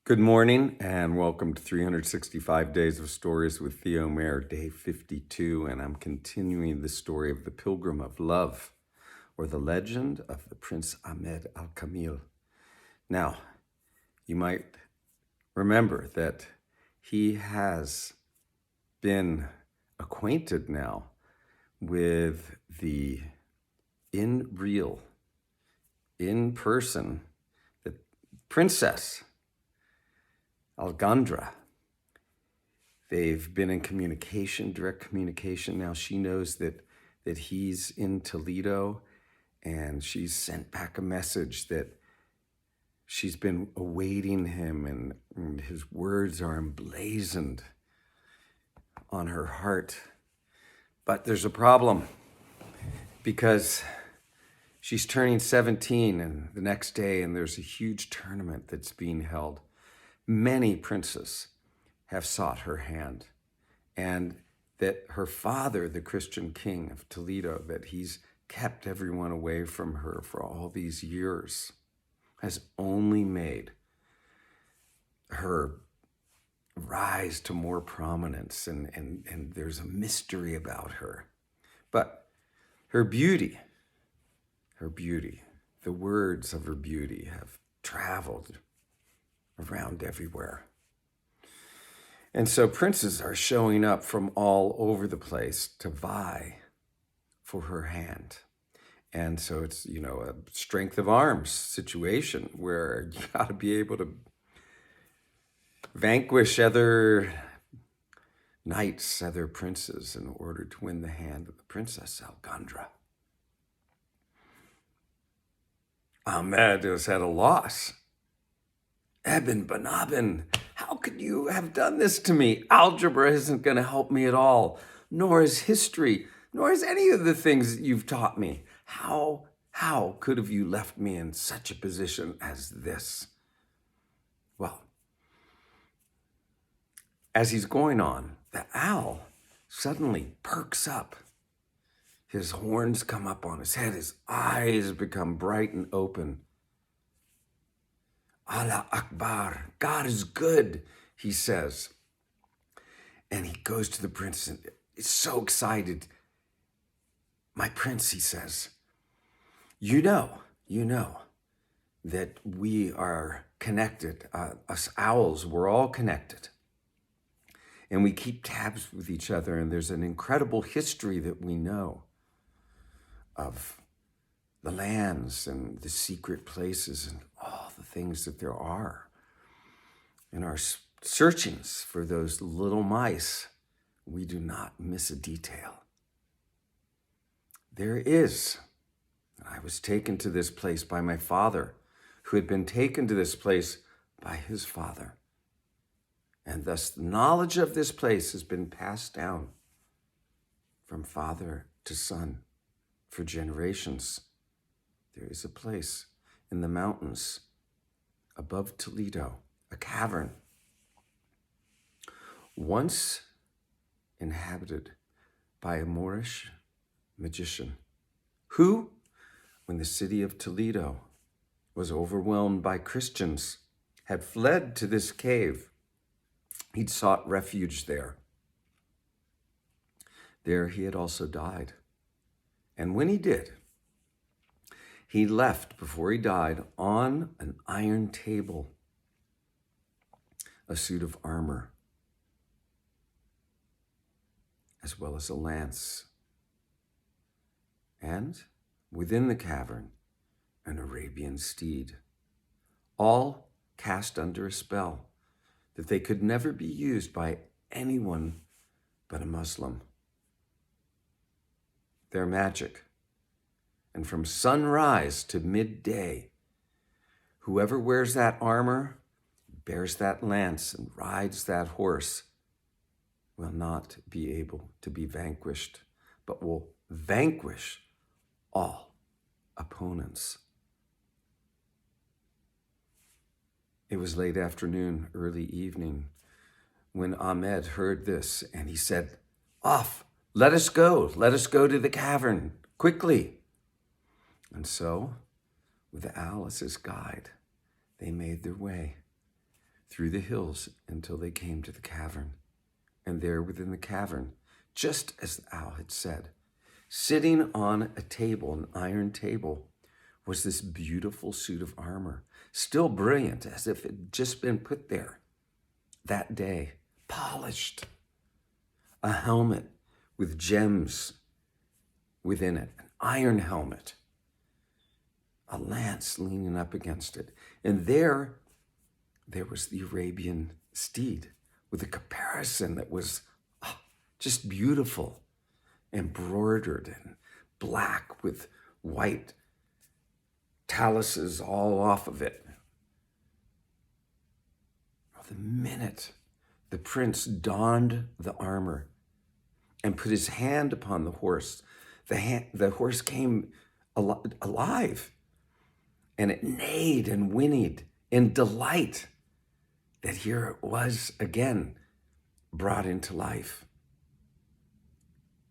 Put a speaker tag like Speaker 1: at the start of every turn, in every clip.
Speaker 1: Good morning and welcome to 365 Days of Stories with Theo Mayer, day 52, and I'm continuing the story of the Pilgrim of Love, or the legend of the Prince Ahmed al-Kamil. Now, you might remember that he has been acquainted now with the in person, the princess Algandra. They've been in communication, direct communication. Now she knows that he's in Toledo, and she's sent back a message that she's been awaiting him, and his words are emblazoned on her heart. But there's a problem, because she's turning 17 and the next day, and there's a huge tournament that's being held. Many princes have sought her hand, and that her father, the Christian king of Toledo, that he's kept everyone away from her for all these years, has only made her rise to more prominence, and there's a mystery about her. But her beauty, the words of her beauty have traveled around everywhere. And so princes are showing up from all over the place to vie for her hand. And so it's, a strength of arms situation where you got to be able to vanquish other knights, other princes, in order to win the hand of the Princess Algandra. Ahmed is at a loss. Eben Banabin, how could you have done this to me? Algebra isn't going to help me at all, nor is history, nor is any of the things that you've taught me. How could have you left me in such a position as this? Well, as he's going on, the owl suddenly perks up. His horns come up on his head. His eyes become bright and open. Allah Akbar, God is good, he says. And he goes to the prince and is so excited. My prince, he says, you know that we are connected. Us owls, we're all connected. And we keep tabs with each other, and there's an incredible history that we know of the lands and the secret places and all the things that there are. In our searchings for those little mice, we do not miss a detail. There is. I was taken to this place by my father, who had been taken to this place by his father. And thus the knowledge of this place has been passed down from father to son for generations. There is a place in the mountains above Toledo, a cavern, once inhabited by a Moorish magician who, when the city of Toledo was overwhelmed by Christians, had fled to this cave. He'd sought refuge there. There he had also died. And when he did, he left, before he died, on an iron table, a suit of armor, as well as a lance, and within the cavern, an Arabian steed, all cast under a spell that they could never be used by anyone but a Muslim. Their magic. And from sunrise to midday, whoever wears that armor, bears that lance, and rides that horse will not be able to be vanquished, but will vanquish all opponents. It was late afternoon, early evening, when Ahmed heard this, and he said, "Off, let us go to the cavern, quickly." And so, with the owl as his guide, they made their way through the hills until they came to the cavern. And there within the cavern, just as the owl had said, sitting on a table, an iron table, was this beautiful suit of armor, still brilliant as if it had just been put there that day, polished. A helmet with gems within it, an iron helmet, a lance leaning up against it. And there was the Arabian steed with a caparison that was just beautiful, embroidered and black with white taluses all off of it. The minute the prince donned the armor and put his hand upon the horse, the horse came alive, and it neighed and whinnied in delight that here it was again brought into life.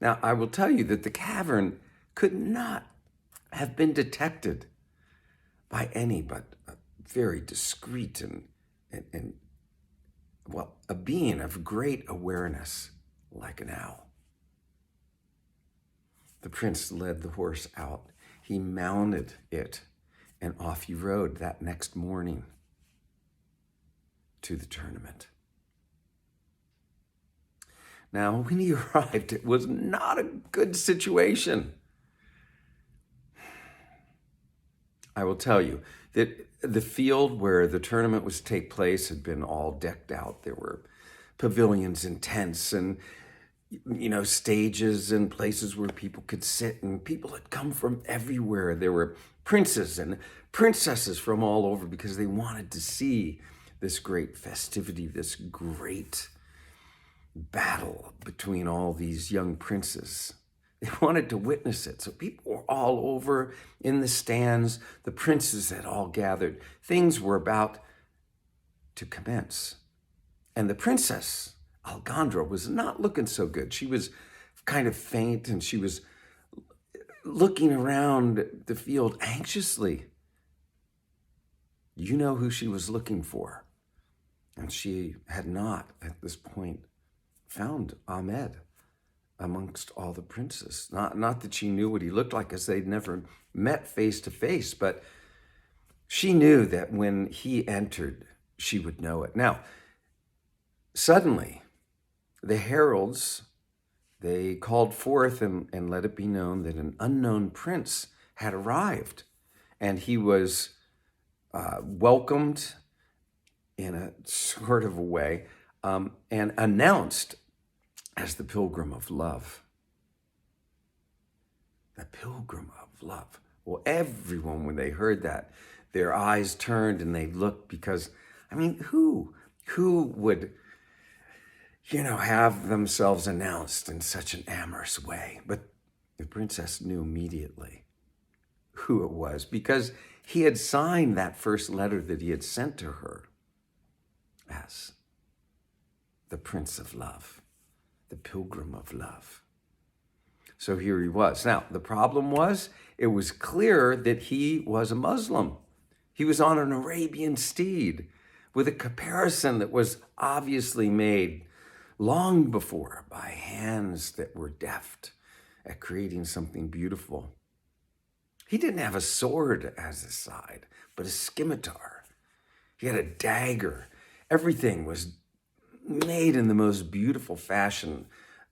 Speaker 1: Now, I will tell you that the cavern could not have been detected by any but a very discreet and a being of great awareness like an owl. The prince led the horse out. He mounted it, and off he rode that next morning to the tournament. Now, when he arrived, it was not a good situation. I will tell you that the field where the tournament was to take place had been all decked out. There were pavilions and tents and, stages and places where people could sit, and people had come from everywhere. There were princes and princesses from all over because they wanted to see this great festivity, this great battle between all these young princes. They wanted to witness it. So people were all over in the stands. The princes had all gathered. Things were about to commence. And the princess, Alejandra, was not looking so good. She was kind of faint, and she was looking around the field anxiously. You know who she was looking for. And she had not, at this point, found Ahmed amongst all the princes. Not that she knew what he looked like, as they'd never met face to face, but she knew that when he entered, she would know it. Now, suddenly, the heralds, they called forth and let it be known that an unknown prince had arrived, and he was welcomed in a sort of a way and announced as the Pilgrim of Love. The Pilgrim of Love. Well, everyone, when they heard that, their eyes turned and they looked, because, who would, have themselves announced in such an amorous way? But the princess knew immediately who it was, because he had signed that first letter that he had sent to her as the Prince of Love, the Pilgrim of Love. So here he was. Now, the problem was, it was clear that he was a Muslim. He was on an Arabian steed with a caparison that was obviously made long before by hands that were deft at creating something beautiful. He didn't have a sword as his side, but a scimitar. He had a dagger. Everything was made in the most beautiful fashion.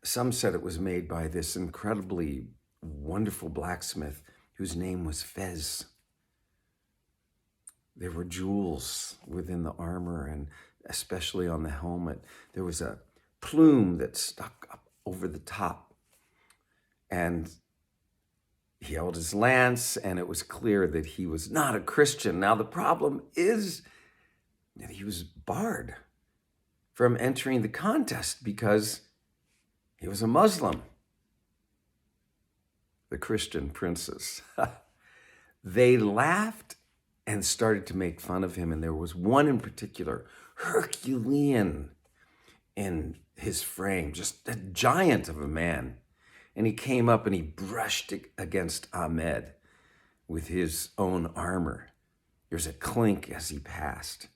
Speaker 1: Some said it was made by this incredibly wonderful blacksmith whose name was Fez. There were jewels within the armor, and especially on the helmet. There was a plume that stuck up over the top. And he held his lance, and it was clear that he was not a Christian. Now, the problem is that he was barred from entering the contest because he was a Muslim. The Christian princes, they laughed and started to make fun of him. And there was one in particular, Herculean in his frame, just a giant of a man. And he came up and he brushed against Ahmed with his own armor. There's a clink as he passed.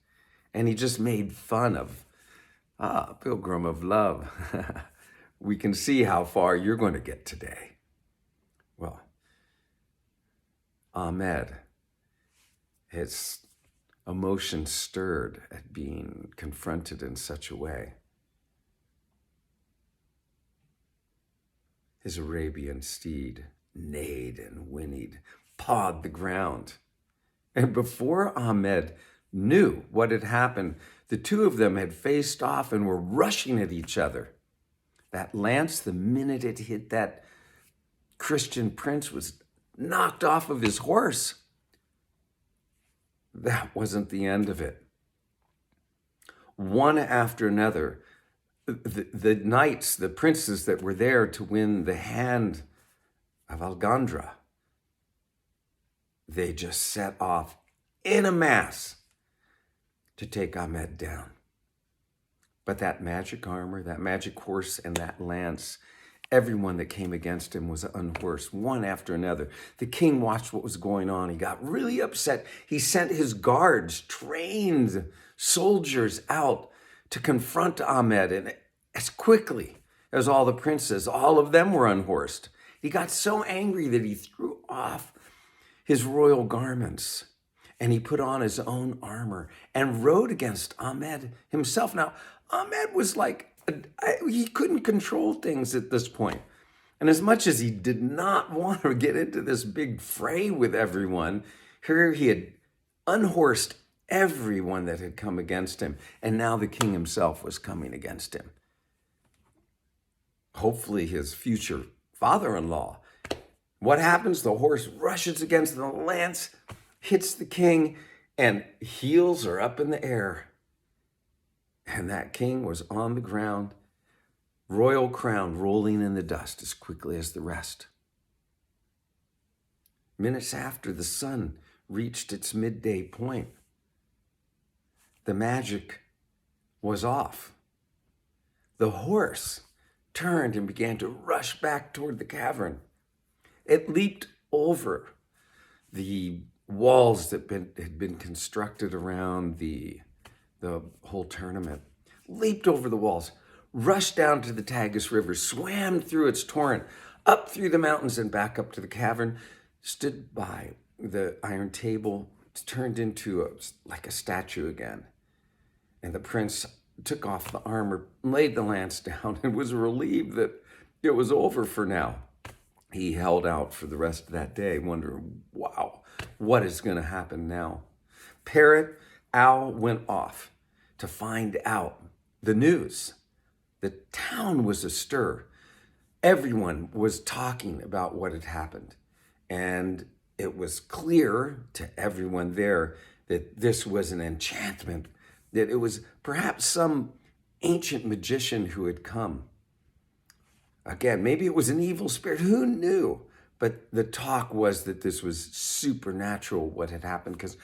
Speaker 1: And he just made fun of, Pilgrim of Love. We can see how far you're going to get today. Well, Ahmed, his emotion stirred at being confronted in such a way. His Arabian steed neighed and whinnied, pawed the ground. And before Ahmed knew what had happened, the two of them had faced off and were rushing at each other. That lance, the minute it hit that Christian prince, was knocked off of his horse. That wasn't the end of it. One after another, the knights, the princes that were there to win the hand of Algandra, they just set off in a mass to take Ahmed down. But that magic armor, that magic horse, and that lance, everyone that came against him was unhorsed, one after another. The king watched what was going on. He got really upset. He sent his guards, trained soldiers, out to confront Ahmed. And as quickly as all the princes, all of them were unhorsed. He got so angry that he threw off his royal garments and he put on his own armor and rode against Ahmed himself. Now, Ahmed was like, he couldn't control things at this point. And as much as he did not want to get into this big fray with everyone, here he had unhorsed everyone that had come against him. And now the king himself was coming against him. Hopefully his future father-in-law. What happens? The horse rushes against the lance, hits the king, and heels are up in the air. And that king was on the ground, royal crown rolling in the dust as quickly as the rest. Minutes after the sun reached its midday point, the magic was off. The horse turned and began to rush back toward the cavern. It leaped over the walls that had been constructed around the whole tournament, leaped over the walls, rushed down to the Tagus River, swam through its torrent, up through the mountains and back up to the cavern, stood by the iron table, turned into like a statue again. And the prince took off the armor, laid the lance down, and was relieved that it was over for now. He held out for the rest of that day, wondering, wow, what is going to happen now? Parrot Owl went off to find out the news. The town was astir. Everyone was talking about what had happened. And it was clear to everyone there that this was an enchantment, that it was perhaps some ancient magician who had come. Again, maybe it was an evil spirit, who knew? But the talk was that this was supernatural, what had happened, because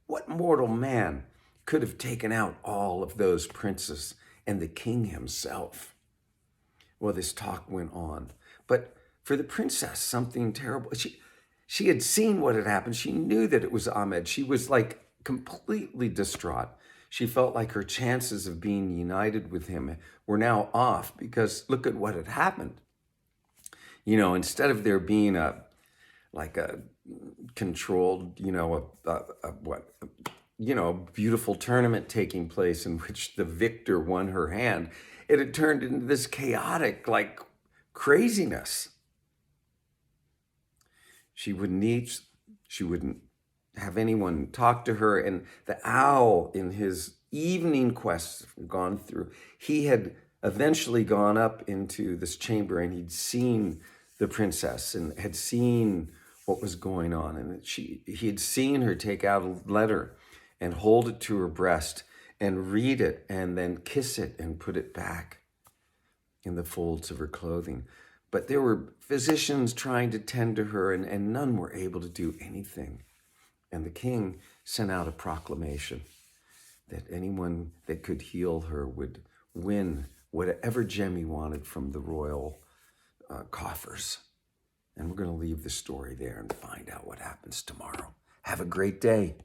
Speaker 1: what mortal man could have taken out all of those princes and the king himself? Well, this talk went on. But for the princess, something terrible. She had seen what had happened. She knew that it was Ahmed. She was like completely distraught. She felt like her chances of being united with him were now off because look at what had happened. You know, instead of there being a controlled, beautiful tournament taking place in which the victor won her hand, it had turned into this chaotic, craziness. She wouldn't have anyone talk to her. And the owl, in his evening quest gone through, he had eventually gone up into this chamber and he'd seen the princess and had seen what was going on. And he had seen her take out a letter and hold it to her breast and read it and then kiss it and put it back in the folds of her clothing. But there were physicians trying to tend to her and none were able to do anything. And the king sent out a proclamation that anyone that could heal her would win whatever gem he wanted from the royal coffers. And we're going to leave the story there and find out what happens tomorrow. Have a great day.